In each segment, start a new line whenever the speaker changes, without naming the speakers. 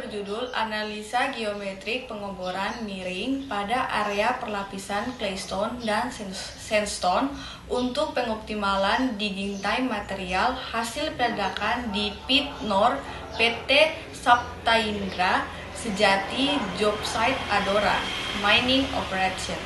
berjudul Analisa Geometrik Pengeboran Miring pada Area Perlapisan Claystone dan Sandstone untuk pengoptimalan digging time material hasil peledakan di Pit North PT Saptaindra Sejati Job Site Adora Mining Operation.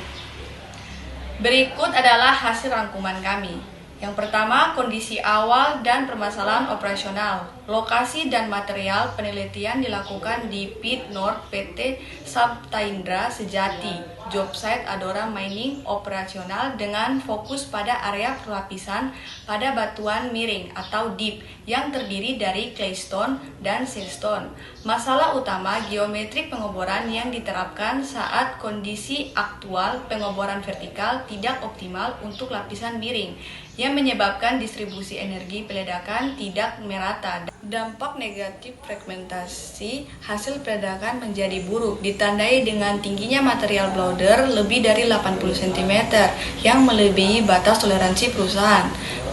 Berikut adalah hasil rangkuman kami. Yang pertama, kondisi awal dan permasalahan operasional. Lokasi dan material penelitian dilakukan di Pit North PT Saptaindra Sejati Job Site Adora Mining Operasional dengan fokus pada area perlapisan pada batuan miring atau dip yang terdiri dari claystone dan sandstone. Masalah utama geometrik pengeboran yang diterapkan saat kondisi aktual pengeboran vertikal tidak optimal untuk lapisan miring yang menyebabkan distribusi energi peledakan tidak merata. Dampak negatif fragmentasi hasil peledakan menjadi buruk, ditandai dengan tingginya material blowder lebih dari 80 cm yang melebihi batas toleransi perusahaan.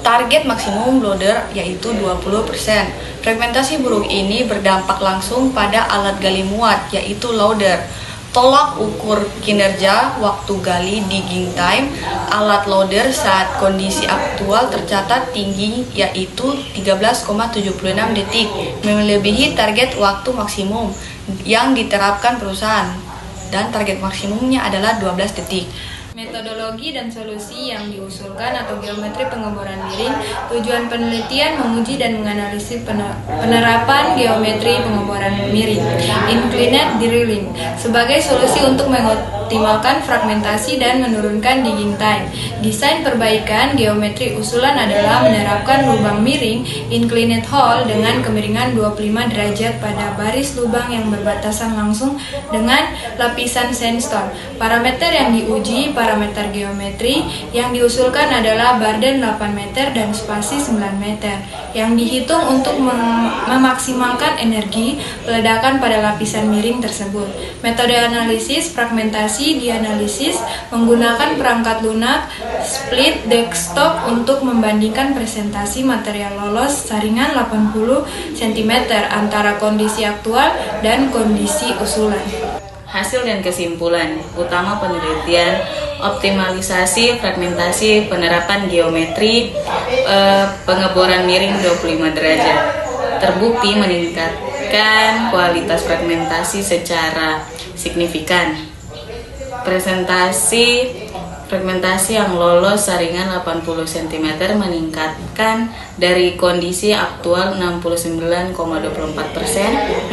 Target maksimum blowder yaitu 20%. Fragmentasi buruk ini berdampak langsung pada alat gali muat yaitu loader. Tolak ukur kinerja waktu gali digging time alat loader saat kondisi aktual tercatat tinggi yaitu 13,76 detik, melebihi target waktu maksimum yang diterapkan perusahaan dan target maksimumnya adalah 12 detik.
Metodologi dan solusi yang diusulkan atau geometri pengeboran miring. Tujuan penelitian menguji dan menganalisis penerapan geometri pengeboran miring inclined drilling sebagai solusi untuk mengoptimalkan fragmentasi dan menurunkan digging time. Desain perbaikan geometri usulan adalah menerapkan lubang miring inclined hole dengan kemiringan 25 derajat pada baris lubang yang berbatasan langsung dengan lapisan sandstone. Parameter yang diuji parameter geometri yang diusulkan adalah Barden 8 meter dan spasi 9 meter yang dihitung untuk memaksimalkan energi peledakan pada lapisan miring tersebut. Metode analisis fragmentasi dianalisis menggunakan perangkat lunak split desktop untuk membandingkan presentasi material lolos saringan 80 cm antara kondisi aktual dan kondisi usulan.
Hasil dan kesimpulan utama penelitian: optimalisasi fragmentasi penerapan geometri pengeboran miring 25 derajat. Terbukti meningkatkan kualitas fragmentasi secara signifikan. Fragmentasi yang lolos saringan 80 cm meningkatkan dari kondisi aktual 69,24%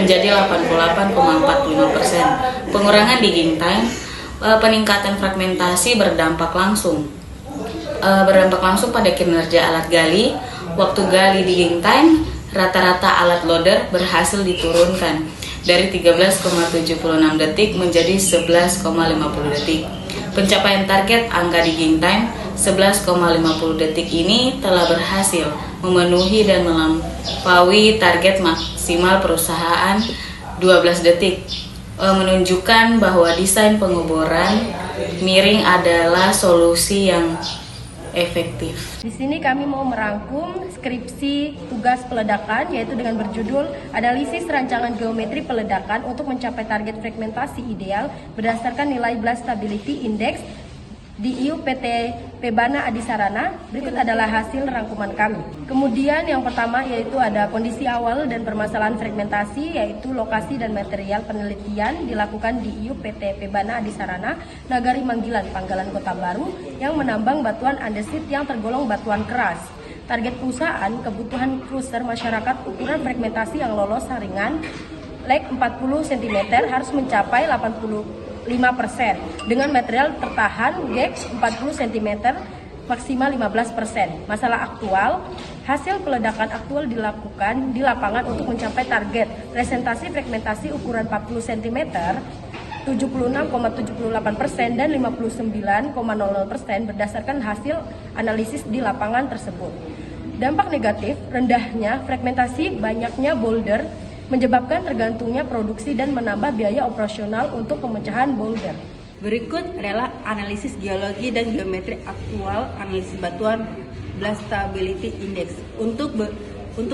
menjadi 88,45%. Pengurangan digging time, peningkatan fragmentasi berdampak langsung pada kinerja alat gali. Waktu gali digging time, rata-rata alat loader berhasil diturunkan dari 13,76 detik menjadi 11,50 detik. Pencapaian target angka digging time 11,50 detik ini telah berhasil memenuhi dan melampaui target maksimal perusahaan 12 detik, menunjukkan bahwa desain pengeboran miring adalah solusi yang efektif.
Di sini kami mau merangkum skripsi tugas peledakan yaitu dengan berjudul Analisis Rancangan Geometri Peledakan untuk mencapai target fragmentasi ideal berdasarkan nilai Blast Stability Index di IU PT Pebana Adisarana. Berikut adalah hasil rangkuman kami. Kemudian yang pertama yaitu ada kondisi awal dan permasalahan fragmentasi, yaitu lokasi dan material penelitian dilakukan di IU PT Pebana Adisarana, Nagari Manggilan, Panggalan Kota Baru yang menambang batuan andesit yang tergolong batuan keras. Target perusahaan, kebutuhan cruiser masyarakat ukuran fragmentasi yang lolos saringan leg 40 cm harus mencapai 85% dengan material tertahan GEX 40 cm maksimal 15%. Masalah aktual, hasil peledakan aktual dilakukan di lapangan untuk mencapai target presentasi fragmentasi ukuran 40 cm 76,78% dan 59,00% berdasarkan hasil analisis di lapangan tersebut. Dampak negatif, rendahnya fragmentasi, banyaknya boulder menyebabkan tergantungnya produksi dan menambah biaya operasional untuk pemecahan boulder.
Berikut adalah analisis geologi dan geometri aktual analisis batuan Blast Stability Index untuk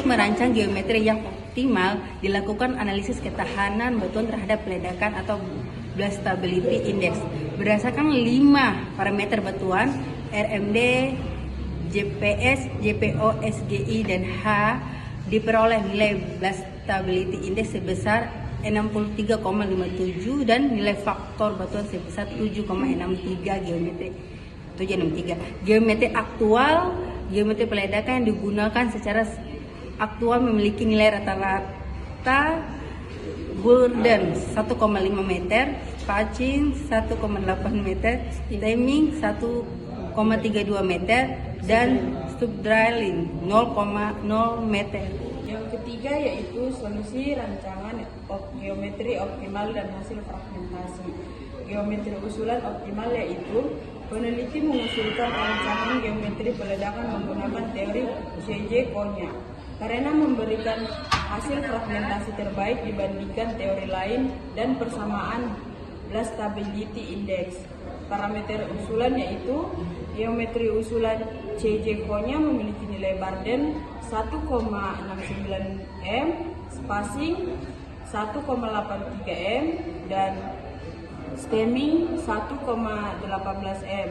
merancang geometri yang optimal, dilakukan analisis ketahanan batuan terhadap peledakan atau Blast Stability Index. Berdasarkan 5 parameter batuan, RMD, GPS, JPO, SGI, dan H, diperoleh nilai Blast Stability Index sebesar 63,57 dan nilai faktor batuan sebesar 7,63 geometri aktual. Geometri peledakan yang digunakan secara aktual memiliki nilai rata-rata burden 1,5 meter, spacing 1,8 meter, timing 1,32 meter, dan subdrilling 0,0 meter.
Yang ketiga yaitu solusi rancangan geometri optimal dan hasil fragmentasi. Geometri usulan optimal yaitu peneliti mengusulkan rancangan geometri peledakan menggunakan teori CJ-Konya karena memberikan hasil fragmentasi terbaik dibandingkan teori lain dan persamaan Blast Stability Index. Parameter usulan yaitu geometri usulan CJ-Konya memiliki nilai burden 1,69 m, spacing 1,83 m, dan stemming 1,18 m,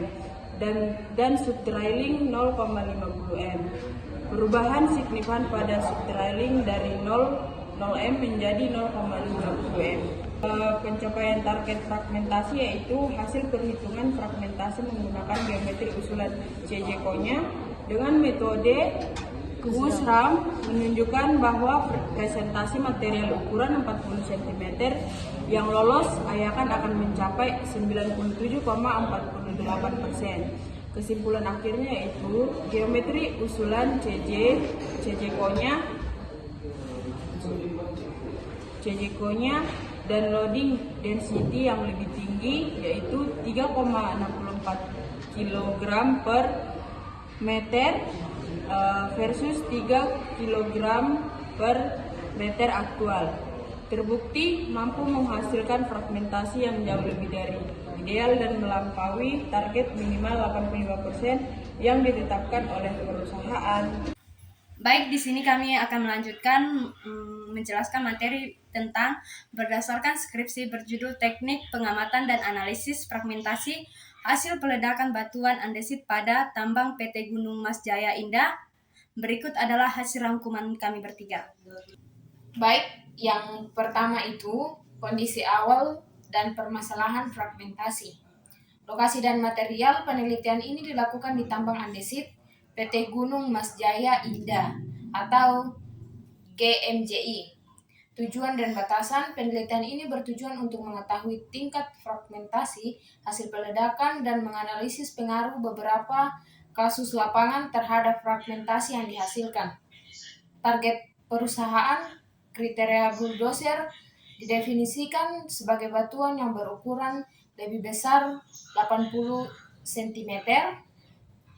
dan subdrilling 0,50 m. Perubahan signifan pada subdrilling dari 0 m menjadi 0,50 m. Pencapaian target fragmentasi yaitu hasil perhitungan fragmentasi menggunakan geometri usulan CJ-Konya dengan metode Gus-Ram menunjukkan bahwa presentasi material ukuran 40 cm yang lolos akan mencapai 97,48%. Kesimpulan akhirnya yaitu geometri usulan CJ-Konya dan loading density yang lebih tinggi yaitu 3,64 kg per meter versus 3 kg per meter aktual. Terbukti mampu menghasilkan fragmentasi yang jauh lebih dari ideal dan melampaui target minimal 85% yang ditetapkan oleh perusahaan.
Baik, di sini kami akan melanjutkan menjelaskan materi tentang berdasarkan skripsi berjudul Teknik Pengamatan dan Analisis Fragmentasi Hasil Peledakan Batuan Andesit pada Tambang PT Gunung Mas Jaya Indah. Berikut adalah hasil rangkuman kami bertiga.
Baik, yang pertama itu kondisi awal dan permasalahan fragmentasi. Lokasi dan material penelitian ini dilakukan di tambang andesit PT Gunung Mas Jaya Indah atau GMJI. Tujuan dan batasan penelitian ini bertujuan untuk mengetahui tingkat fragmentasi hasil peledakan dan menganalisis pengaruh beberapa kasus lapangan terhadap fragmentasi yang dihasilkan. Target perusahaan, kriteria bulldozer didefinisikan sebagai batuan yang berukuran lebih besar 80 cm.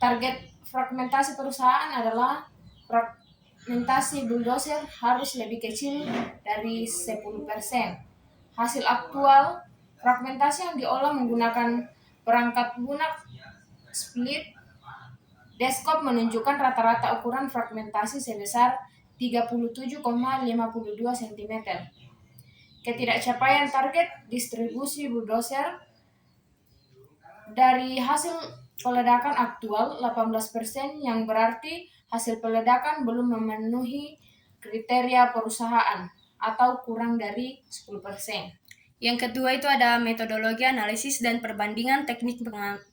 Target fragmentasi perusahaan adalah fragmentasi bulldozer harus lebih kecil dari 10%. Hasil aktual fragmentasi yang diolah menggunakan perangkat lunak split Desktop menunjukkan rata-rata ukuran fragmentasi sebesar 37,52 cm. Ketidakcapaian target distribusi bulldozer dari hasil peledakan aktual 18%, yang berarti hasil peledakan belum memenuhi kriteria perusahaan atau kurang dari 10%.
Yang kedua itu ada metodologi analisis dan perbandingan teknik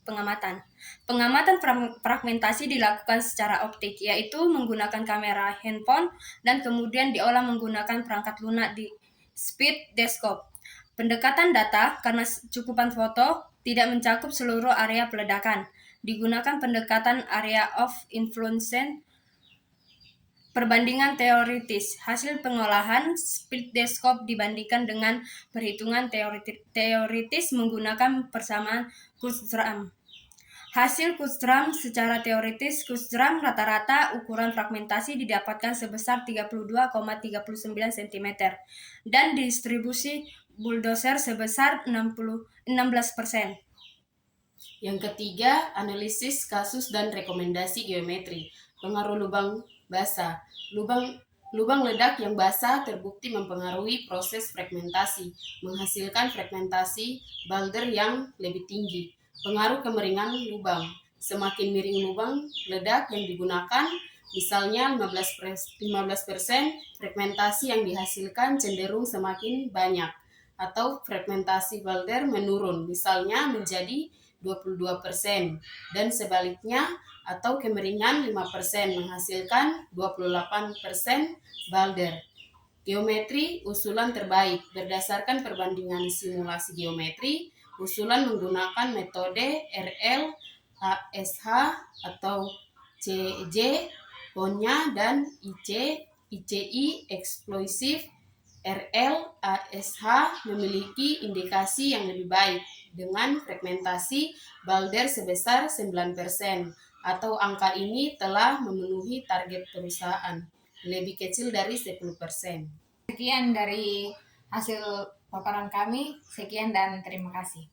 pengamatan. Pengamatan fragmentasi dilakukan secara optik, yaitu menggunakan kamera handphone dan kemudian diolah menggunakan perangkat lunak di speed desktop. Pendekatan data karena cukupan foto tidak mencakup seluruh area peledakan. Digunakan pendekatan area of influence. Perbandingan teoritis, hasil pengolahan split desktop dibandingkan dengan perhitungan teoritis menggunakan persamaan Kurzram. Hasil Kurzram secara teoritis, Kurzram rata-rata ukuran fragmentasi didapatkan sebesar 32,39 cm dan distribusi bulldozer sebesar 16%.
Yang ketiga, analisis kasus dan rekomendasi geometri. Pengaruh lubang basah.
Lubang ledak yang basah terbukti mempengaruhi proses fragmentasi, menghasilkan fragmentasi boulder yang lebih tinggi. Pengaruh kemiringan lubang. Semakin miring lubang ledak yang digunakan, misalnya 15%, fragmentasi yang dihasilkan cenderung semakin banyak. Atau fragmentasi boulder menurun, misalnya menjadi 22%. Dan sebaliknya, atau kemiringan 5% menghasilkan 28% boulder. Geometri usulan terbaik. Berdasarkan perbandingan simulasi geometri, usulan menggunakan metode RL, ASH atau CJ, Konya, dan ICI eksplosif. RL, ASH memiliki indikasi yang lebih baik dengan fragmentasi boulder sebesar 9%, atau angka ini telah memenuhi target perusahaan, lebih kecil dari 10%.
Sekian dari hasil paparan kami, sekian dan terima kasih.